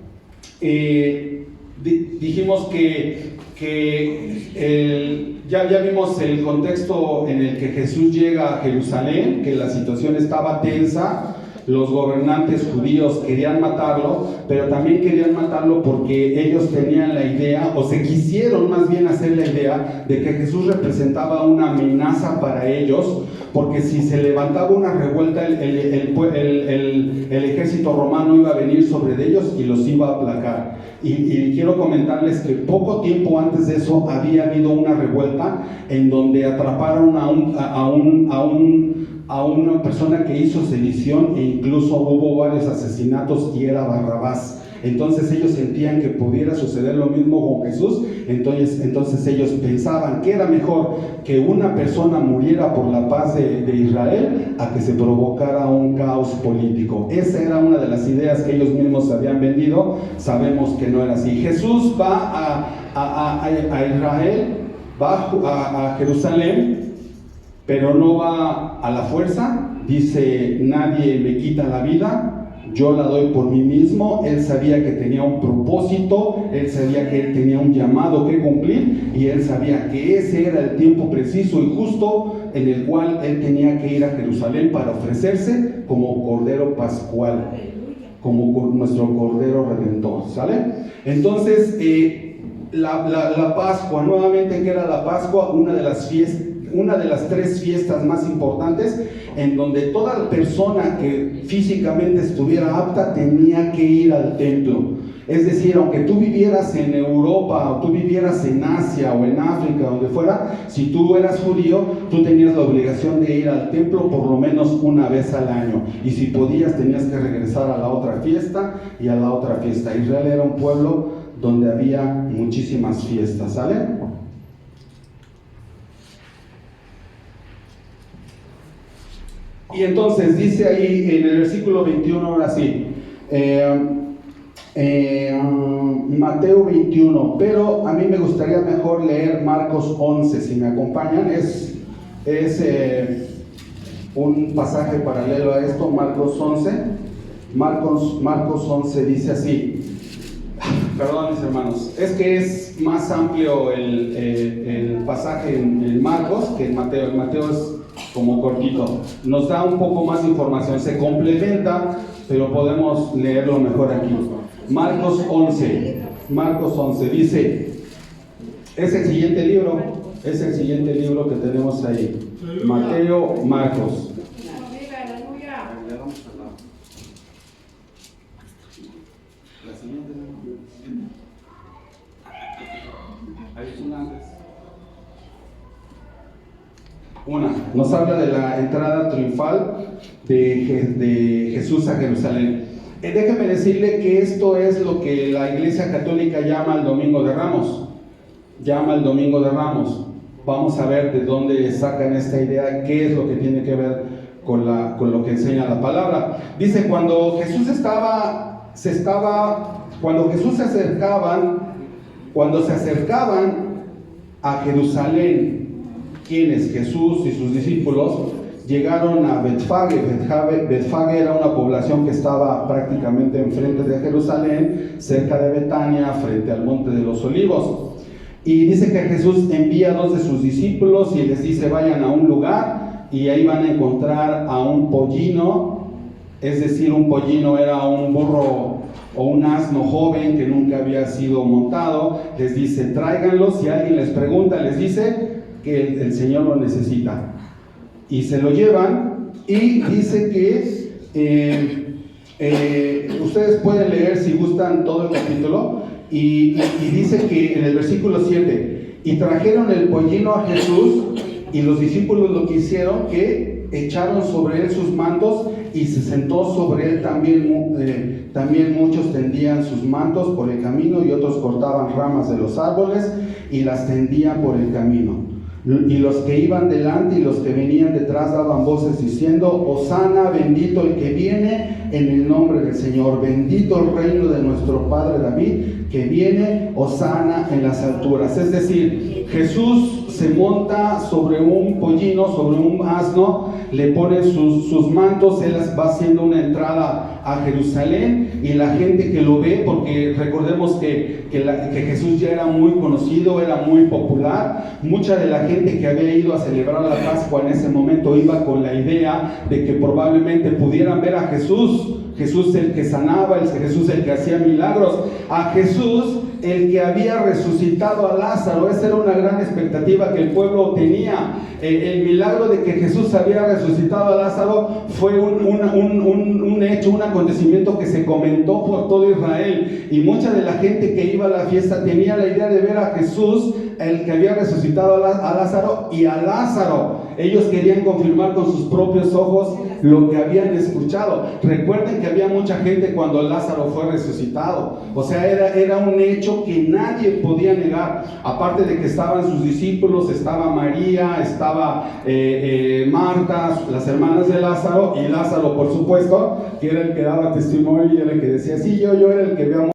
dijimos ya vimos el contexto en el que Jesús llega a Jerusalén, que la situación estaba tensa. Los gobernantes judíos querían matarlo, pero también querían matarlo porque ellos tenían la idea, o se quisieron más bien hacer la idea, de que Jesús representaba una amenaza para ellos, porque si se levantaba una revuelta, el ejército romano iba a venir sobre ellos y los iba a aplacar. Y quiero comentarles que poco tiempo antes de eso había habido una revuelta en donde atraparon a una persona que hizo sedición, e incluso hubo varios asesinatos, y era Barrabás. Entonces ellos sentían que pudiera suceder lo mismo con Jesús. Entonces ellos pensaban que era mejor que una persona muriera por la paz de Israel a que se provocara un caos político. Esa era una de las ideas que ellos mismos habían vendido. Sabemos que no era así. Jesús va a Israel, va a Jerusalén, pero no va a la fuerza. Dice: nadie me quita la vida, yo la doy por mí mismo. Él sabía que tenía un propósito, él sabía que él tenía un llamado que cumplir, y él sabía que ese era el tiempo preciso y justo en el cual él tenía que ir a Jerusalén para ofrecerse como Cordero Pascual, como nuestro Cordero Redentor, ¿sale? Entonces, la Pascua, nuevamente, ¿qué era la Pascua? Una de las 3 fiestas más importantes, en donde toda persona que físicamente estuviera apta tenía que ir al templo. Es decir, aunque tú vivieras en Europa, o tú vivieras en Asia o en África, donde fuera, si tú eras judío, tú tenías la obligación de ir al templo por lo menos una vez al año, y si podías tenías que regresar a la otra fiesta y a la otra fiesta. Israel era un pueblo donde había muchísimas fiestas, ¿sale? Y entonces dice ahí en el versículo 21, ahora sí, Mateo 21, pero a mí me gustaría mejor leer Marcos 11, si me acompañan. Es un pasaje paralelo a esto, Marcos 11. Marcos 11 dice así. Perdón, mis hermanos, es que es más amplio el pasaje en Marcos que en Mateo. En Mateo es como cortito, nos da un poco más de información, se complementa, pero podemos leerlo mejor aquí. Marcos 11 dice, es el siguiente libro que tenemos ahí. Mateo, Marcos. Nos habla de la entrada triunfal de Jesús a Jerusalén. Déjame decirle que esto es lo que la Iglesia Católica llama el Domingo de Ramos. Vamos a ver de dónde sacan esta idea, qué es lo que tiene que ver con lo que enseña la palabra. Dice, cuando se acercaban a Jerusalén, quienes, Jesús y sus discípulos, llegaron a Betfage. Betfage era una población que estaba prácticamente enfrente de Jerusalén, cerca de Betania, frente al Monte de los Olivos. Y dice que Jesús envía a 2 de sus discípulos y les dice: vayan a un lugar y ahí van a encontrar a un pollino. Es decir, un pollino era un burro o un asno joven que nunca había sido montado. Les dice: tráiganlo. Si alguien les pregunta, les dice que el Señor lo necesita, y se lo llevan. Y dice que ustedes pueden leer, si gustan, todo el capítulo, y dice que en el versículo 7, y trajeron el pollino a Jesús, y los discípulos lo que hicieron, que echaron sobre él sus mantos, y se sentó sobre él también. También muchos tendían sus mantos por el camino, y otros cortaban ramas de los árboles y las tendían por el camino. Y los que iban delante y los que venían detrás daban voces diciendo: Hosana, bendito el que viene en el nombre del Señor, bendito el reino de nuestro padre David, que viene, Hosana en las alturas. Es decir, Jesús se monta sobre un pollino, sobre un asno, le pone sus mantos, él va haciendo una entrada a Jerusalén, y la gente que lo ve, porque recordemos que Jesús ya era muy conocido, era muy popular, mucha de la gente que había ido a celebrar la Pascua en ese momento iba con la idea de que probablemente pudieran ver a Jesús el que sanaba, Jesús el que hacía milagros, a Jesús el que había resucitado a Lázaro. Esa era una gran expectativa que el pueblo tenía. El milagro de que Jesús había resucitado a Lázaro fue un hecho, un acontecimiento que se comentó por todo Israel, y mucha de la gente que iba a la fiesta tenía la idea de ver a Jesús, el que había resucitado a Lázaro, y a Lázaro. Ellos querían confirmar con sus propios ojos lo que habían escuchado. Recuerden que había mucha gente cuando Lázaro fue resucitado. O sea, era un hecho que nadie podía negar. Aparte de que estaban sus discípulos, estaba María, estaba Marta, las hermanas de Lázaro, y Lázaro, por supuesto, que era el que daba testimonio y era el que decía: sí, yo era el que había